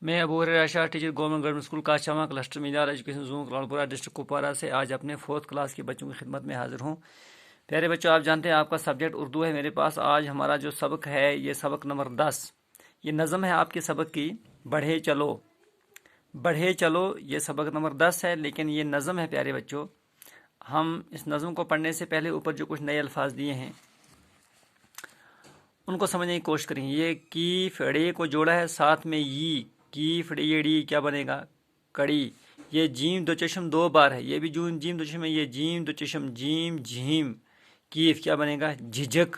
मैं Abu Huraira Shah teacher government school Kashama cluster Minar education zone Lalpura district Kupwara से आज अपने 4th क्लास के बच्चों की खिदमत में हाजिर हूँ। प्यारे बच्चों, आप जानते हैं आपका सब्जेक्ट उर्दू है मेरे पास। आज हमारा जो सबक है ये सबक नंबर 10, ये नज़म है आपके सबक की। बढ़े चलो बढ़े चलो, ये सबक नंबर 10 है, लेकिन ये नज़म है प्यारे बच्चों। हम इस नज़म को पढ़ने से पहले ऊपर जो कुछ नए अल्फाज दिए हैं उनको समझने की कोशिश करेंगे। ये की फड़े को जोड़ा है, साथ में ई की फड़ेड़ी क्या बनेगा? कड़ी। ये जीम दो चश्म 2 बार है, ये भी जून जीम दो चश्म है, ये जीम दो चश्म जीम झीम। कीफ क्या बनेगा? झिझक।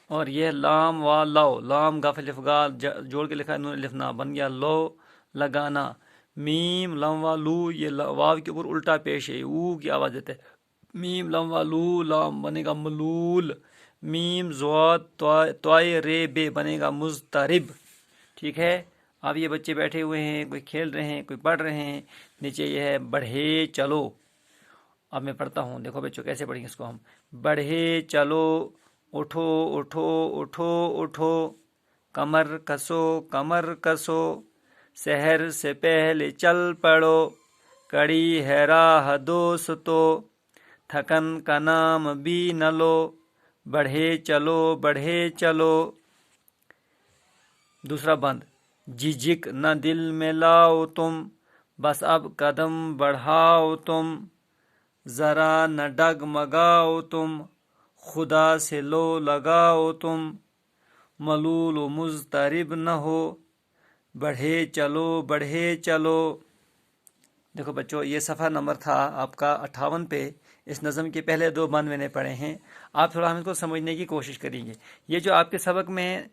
और यह लाम वा लो, लाम गाफ लिफ गाल जोड़ के लिखा है, नून लिफ ना बन गया लो लगाना। मीम लम वा लू, ये वाव के ऊपर उल्टा पेश है, ऊ की आवाज़ देते हैं। मीम लम वा लू लाम बनेगा मलूल। मीम ज़ाद तोय रे बे बनेगा मुज़तरिब। ठीक है। अब ये बच्चे बैठे हुए हैं, कोई खेल रहे हैं, कोई पढ़ रहे हैं। नीचे ये है बढ़े चलो। अब मैं पढ़ता हूँ, देखो बच्चों कैसे पढ़ेंगे इसको हम। बढ़े चलो, उठो उठो उठो उठो, कमर कसो कमर कसो, शहर से पहले चल पड़ो, कड़ी है राह दोस्तों, थकन का नाम भी न लो, बढ़े चलो बढ़े चलो। दूसरा बंद। झिझक न दिल में लाओ तुम, बस अब कदम बढ़ाओ तुम, ज़रा न डगमगाओ तुम, खुदा से लो लगाओ तुम, मलूल व मुज़तरिब न हो, बढ़े चलो बढ़े चलो। देखो बच्चों, ये सफ़ा नंबर था आपका 58 पे। इस नज़म के पहले 2 बंद मैंने पढ़े हैं। आप थोड़ा हम इसको समझने की कोशिश करेंगे। ये जो आपके सबक में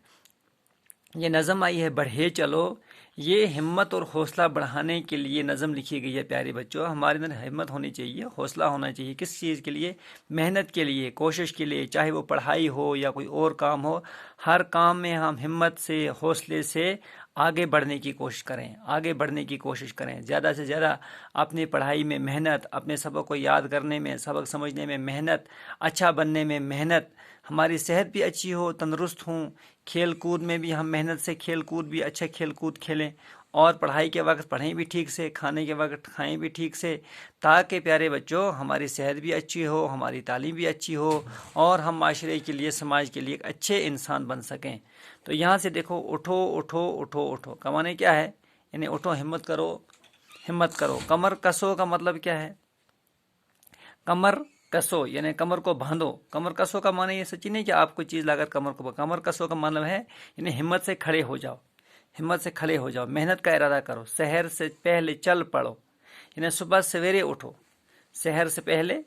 ये नज़म आई है बढ़े चलो, ये हिम्मत और हौसला बढ़ाने के लिए नज़म लिखी गई है प्यारे बच्चों। हमारे अंदर हिम्मत होनी चाहिए, हौसला होना चाहिए। किस चीज़ के लिए? मेहनत के लिए, कोशिश के लिए, चाहे वो पढ़ाई हो या कोई और काम हो। हर काम में हम हिम्मत से, हौसले से आगे बढ़ने की कोशिश करें, आगे बढ़ने की कोशिश करें। ज़्यादा से ज़्यादा अपनी पढ़ाई में मेहनत, अपने सबक को याद करने में, सबक समझने में मेहनत, अच्छा बनने में मेहनत, हमारी सेहत भी अच्छी हो, तंदुरुस्त हों। खेल कूद में भी हम मेहनत से खेल कूद भी अच्छे खेल कूद खेलें, और पढ़ाई के वक्त पढ़ें भी ठीक से, खाने के वक्त खाएं भी ठीक से, ताकि प्यारे बच्चों हमारी सेहत भी अच्छी हो, हमारी तालीम भी अच्छी हो, और हम माशरे के लिए, समाज के लिए एक अच्छे इंसान बन सकें। तो यहाँ से देखो, उठो उठो उठो उठो का माने क्या है? यानी उठो, हिम्मत करो, हिम्मत करो। कमर कसो का मतलब क्या है? कमर कसो यानी कमर को बांधो। कमर कसो का माने ये सच्ची नहीं कि आप कोई चीज़ लाकर कमर कसो का मतलब है यानी हिम्मत से खड़े हो जाओ, हिम्मत से खड़े हो जाओ, मेहनत का इरादा करो। शहर से पहले चल पड़ो यानी सुबह सवेरे उठो। शहर से पहले,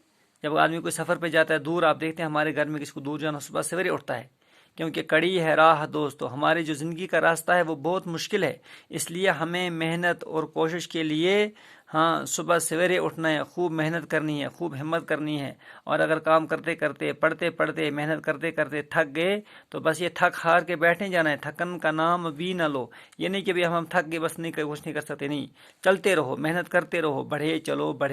जब आदमी कोई सफ़र पे जाता है दूर, आप देखते हैं हमारे घर में किसको दूर जाना सुबह सवेरे उठता है, क्योंकि कड़ी है राह दोस्तों। हमारी जो ज़िंदगी का रास्ता है वो बहुत मुश्किल है, इसलिए हमें मेहनत और कोशिश के लिए सुबह सवेरे उठना है, खूब मेहनत करनी है, खूब हिम्मत करनी है। और अगर काम करते करते, पढ़ते पढ़ते, मेहनत करते करते थक गए तो बस ये थक हार के बैठे जाना है। थकन का नाम भी ना लो, ये नहीं कि भाई हम थक गए बस नहीं कुछ नहीं कर सकते, नहीं, चलते रहो, मेहनत करते रहो, बढ़े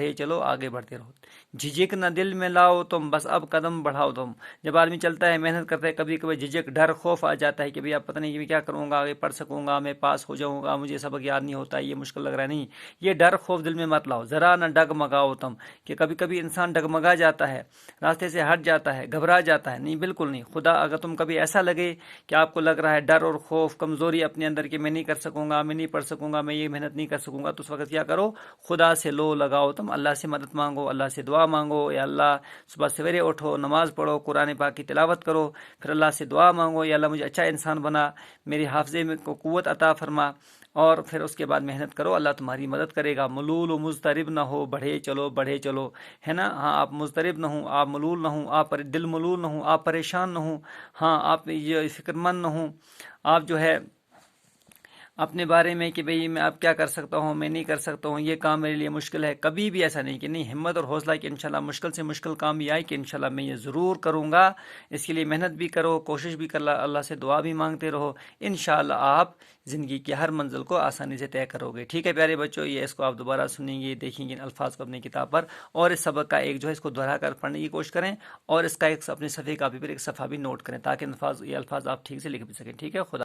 चलो आगे बढ़ते रहो। झिझक न दिल में लाओ तुम, बस अब कदम बढ़ाओ तुम। जब आदमी चलता है, मेहनत करता है, कभी कभी झिझक, डर, खौफ आ जाता है कि भाई अब पता नहीं कि मैं क्या करूँगा, आगे पढ़ सकूँगा, मैं पास हो जाऊँगा, मुझे सबक याद नहीं होता, ये मुश्किल लग रहा है। नहीं, ये डर खौफ दिल में मत लाओ। ज़रा न डगमगाओ तुम, कि कभी कभी इंसान डगमगा जाता है, रास्ते से हट जाता है, घबरा जाता है। नहीं, बिल्कुल नहीं। खुदा, अगर तुम कभी ऐसा लगे कि आपको लग रहा है डर और खौफ, कमज़ोरी अपने अंदर कि मैं नहीं कर सकूँगा, मैं नहीं पढ़ सकूँगा, मैं ये मेहनत नहीं कर सकूँगा, तो उस वक्त क्या करो? खुदा से लो लगाओ तुम, अल्लाह से मदद मांगो, अल्लाह से दुआ मांगो। या अल्लाह, सुबह सवेरे उठो, नमाज़ पढ़ो, कुरान पाक की तिलावत करो, फिर अल्लाह से दुआ मांगो, या अल्लाह मुझे अच्छा इंसान बना, मेरी हाफ़ज़े में को क़ुव्वत अता फरमा, और फिर उसके बाद मेहनत करो, अल्लाह तुम्हारी मदद करेगा। मलूल व मुज़तरिब ना हो, बढ़े चलो, है ना? हाँ, आप मुज़तरिब ना हो, आप मलूल ना हो, आप दिल मलूल ना हो, आप परेशान ना हो, हाँ, आप ये फ़िक्रमंद ना हो, आप जो है अपने बारे में कि भाई मैं अब क्या कर सकता हूँ, मैं नहीं कर सकता हूँ, ये काम मेरे लिए मुश्किल है। कभी भी ऐसा नहीं कि नहीं, हिम्मत और हौसला कि इंशाल्लाह मुश्किल से मुश्किल काम भी आए कि इंशाल्लाह मैं ये ज़रूर करूँगा। इसके लिए मेहनत भी करो, कोशिश भी कर, अल्लाह से दुआ भी मांगते रहो। इंशाल्लाह आप ज़िंदगी की हर मंजिल को आसानी से तय करोगे। ठीक है प्यारे बच्चों, ये इसको आप दोबारा सुनेंगे, देखेंगे इन अल्फाज को अपनी किताब पर, और इस सबक का एक जो है इसको दोहरा कर पढ़ने की कोशिश करें, और इसका एक अपने सफ़े कापी पर एक सफ़ा भी नोट करें, ताकि ये अल्फाज आप ठीक से लिख भी सकें। ठीक है। खुदा